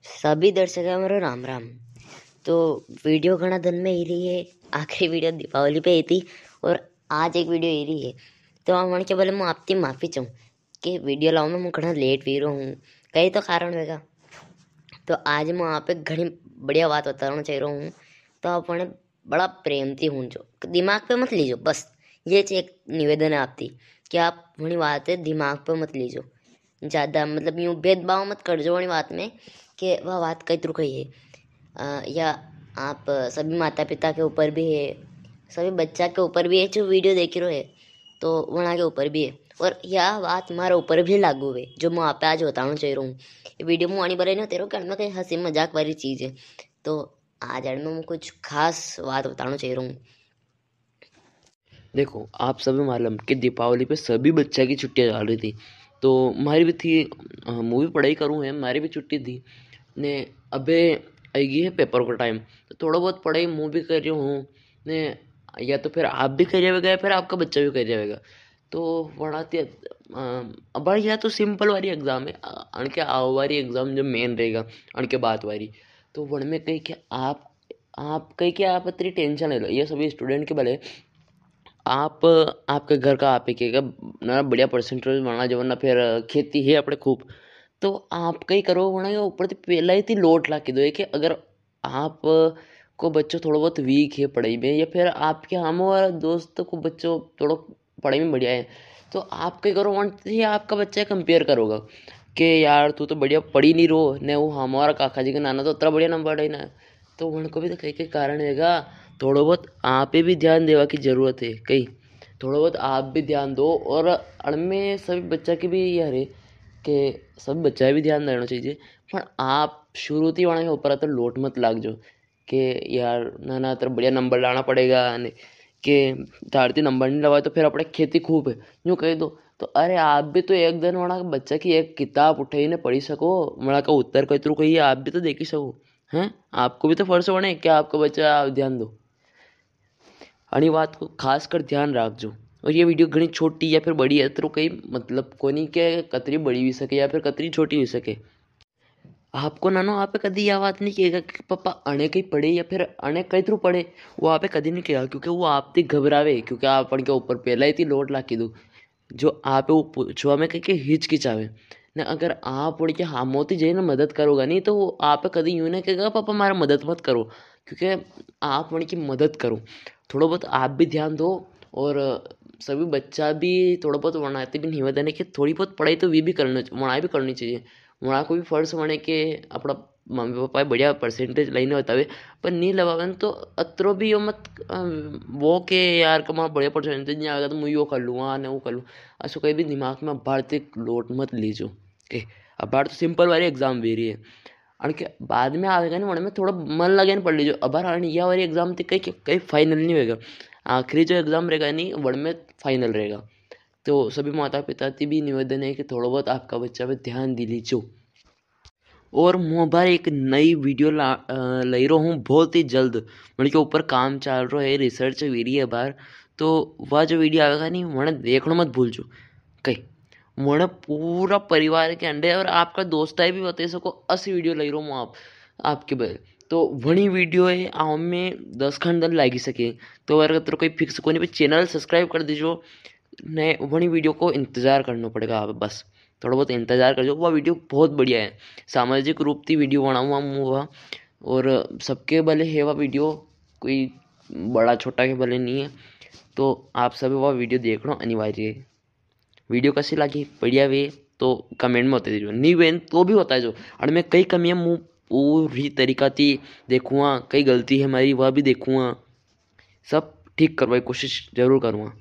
सभी दर्शकों मेरा राम राम। तो वीडियो घना दिन में ही रही है। आखिरी वीडियो दीपावली पे आई थी और आज एक वीडियो ही रही है। तो वहाँ के बोले मैं आपकी माफ़ी चाहूँ कि वीडियो लाऊँ में घना लेट भी रहा हूँ। कई तो कारण होगा। तो आज मैं वहाँ पे घनी बढ़िया बात बताना चाह रहा हूँ। तो आप उन्हें बड़ा प्रेम थी हूँ जो दिमाग पे मत लीजो। बस ये एक निवेदन है आपकी कि आप वही बात है दिमाग पे मत लीजो। ज़्यादा मतलब यूँ भेदभाव मत कर जो वाली बात में कि वह बात कई तरह की है। या आप सभी माता पिता के ऊपर भी है, सभी बच्चा के ऊपर भी है जो वीडियो देख रहे है, तो वहाँ के ऊपर भी है। और यह बात हमारे ऊपर भी लागू है जो मैं आप पे आज बताना चाह रहा हूँ। ये वीडियो में आनी बने ना तेरे कहने में कहीं हंसी मजाक वाली चीज़ है। तो आज मैं कुछ खास बात बताना चाह रहा हूँ। देखो, आप सभी मालूम कि दीपावली पे सभी बच्चा की छुट्टियां चल रही थी। तो हमारी भी थी, मैं भी पढ़ाई करूँ है, हमारी भी छुट्टी थी ने। अबे आएगी है पेपर का टाइम, तो थोड़ा बहुत पढ़ाई मैं भी कर रही हूँ ने। या तो फिर आप भी कर जाएगा या फिर आपका बच्चा भी कर जाएगा। तो पढ़ाते अब या तो सिंपल वाली एग्ज़ाम है, अणके आओ वाली एग्ज़ाम जो मेन रहेगा, अणके बात वाली। तो वन में कही कि आप कही कि आप इतनी टेंशन ले लो, ये सभी स्टूडेंट के भले आप आपके घर का आप ही के ना बढ़िया परसेंटेज बनना जो ना फिर खेती है अपने खूब। तो आप कहीं करो वरना ये ऊपर से पहला ही थी लोट ला के दो कि अगर आप को बच्चों थोड़ा बहुत वीक है पढ़ाई में, या फिर आपके हम और दोस्त को बच्चों थोड़ा पढ़ाई में बढ़िया है, तो आप कहीं करो वन से आपका बच्चा कंपेयर करोगा कि यार तू तो बढ़िया पढ़ी नहीं रो ने, वो हमारा काका जी का नाना तो उतना बढ़िया नंबर है ना। तो उनको भी तो कई कई कारण हैगा। थोड़ा बहुत आप पे भी ध्यान देवा की ज़रूरत है कहीं। थोड़ा बहुत आप भी ध्यान दो और अड़में सभी बच्चा की भी ये है कि सब बच्चा भी ध्यान देना चाहिए। पर आप शुरू थी वहाँ के ऊपर तो लोट मत लाग जो कि यार ना ना तेरा बढ़िया नंबर लाना पड़ेगा ने, कि तारती नंबर नहीं लगाए तो फिर अपने खेती खूब है यूँ कह दो। तो अरे आप भी तो एक दिन वहाँ का बच्चा की एक किताब उठे ने पढ़ी सको, वहाँ का उत्तर कई तरह कही आप भी तो देख ही सको हैं। आपको भी तो फर्ज बने कि आपका बच्चा ध्यान दो अनी बात को खास कर ध्यान रख जो। और ये वीडियो घनी छोटी या फिर बड़ी है तो कहीं मतलब को नहीं कि कतरी बड़ी भी सके या फिर कतरी छोटी हो सके। आपको नानो आप पे कभी यह बात नहीं कहेगा कि पापा अणे कहीं पढ़े या फिर अणे कई थ्रू पढ़े, वो आप पे कभी नहीं कहेगा क्योंकि वो आप ते घबरावे क्योंकि आप के ऊपर पहला ही थी लोट ला के दो जो आप वो पूछवा में कहीं हिचकिचावे ना। अगर आप उड़ के हामोती जाए ना मदद करोगा नहीं तो वो आप पे कभी यूँ ना कहेगा पापा हमारा मदद मत करो, क्योंकि आप उनकी मदद करो। थोड़ा बहुत आप भी ध्यान दो और सभी बच्चा भी थोड़ा बहुत वनाते भी निवेदन है कि थोड़ी बहुत पढ़ाई तो वी भी करना वहाँ भी करनी चाहिए। वहाँ को भी फर्ज बने कि अपना मम्मी पापा बढ़िया परसेंटेज लाइने बतावे, पर नहीं लगावे तो अतरो भी यो मत वो के यार कमा बढ़िया परसेंटेज नहीं आएगा तो मैं यो कर लूँगा ना वो कर लूँ। ऐसा कहीं भी दिमाग में भारतीय लोट मत लीजो के। अब बार तो सिंपल वाली एग्जाम दे रही है और के बाद में आएगा ना उनमें में थोड़ा मन लगे ना पढ़ लीजिए। अब बार यह वाली एग्जाम तो कहीं कहीं फाइनल नहीं होगा, आखिरी जो एग्जाम रहेगा नहीं वन में फाइनल रहेगा। तो सभी माता पिता की भी निवेदन है कि थोड़ा बहुत आपका बच्चा पे ध्यान दे लीजिए। और मोबाइल एक नई वीडियो लाई रहा हूँ बहुत ही जल्द, मतलब के ऊपर काम चल रहा है, रिसर्च हो रही है बाहर। तो वह जो वीडियो आएगा नहीं वह देखना मत भूल जो कहीं वह पूरा परिवार के अंडे और आपका दोस्त है भी बता सको 80 वीडियो लाई रहा हूँ आप आपके बारे। तो वही वीडियो है आम में 10 खंड दिन लागी सके। तो अगर तो कोई फिक्स को नहीं चैनल सब्सक्राइब कर दीजिए, नए वही वीडियो को इंतज़ार करना पड़ेगा आप बस थोड़ा बहुत इंतज़ार कर जो। वह वीडियो बहुत बढ़िया है, सामाजिक रूप की वीडियो बनाऊँगा हुआ और सबके भले है वह वीडियो, कोई बड़ा छोटा के भले नहीं है। तो आप सभी वह वीडियो देखना अनिवार्य है। वीडियो कैसी लगी बढ़िया वे तो कमेंट में बता दीजिए, नहीं वे तो भी बता दो और मैं कई कमियाँ मुँह पूरी तरीका थी देखूँगा, कई गलती है हमारी वह भी देखूँगा, सब ठीक करवाई कोशिश जरूर करूँगा।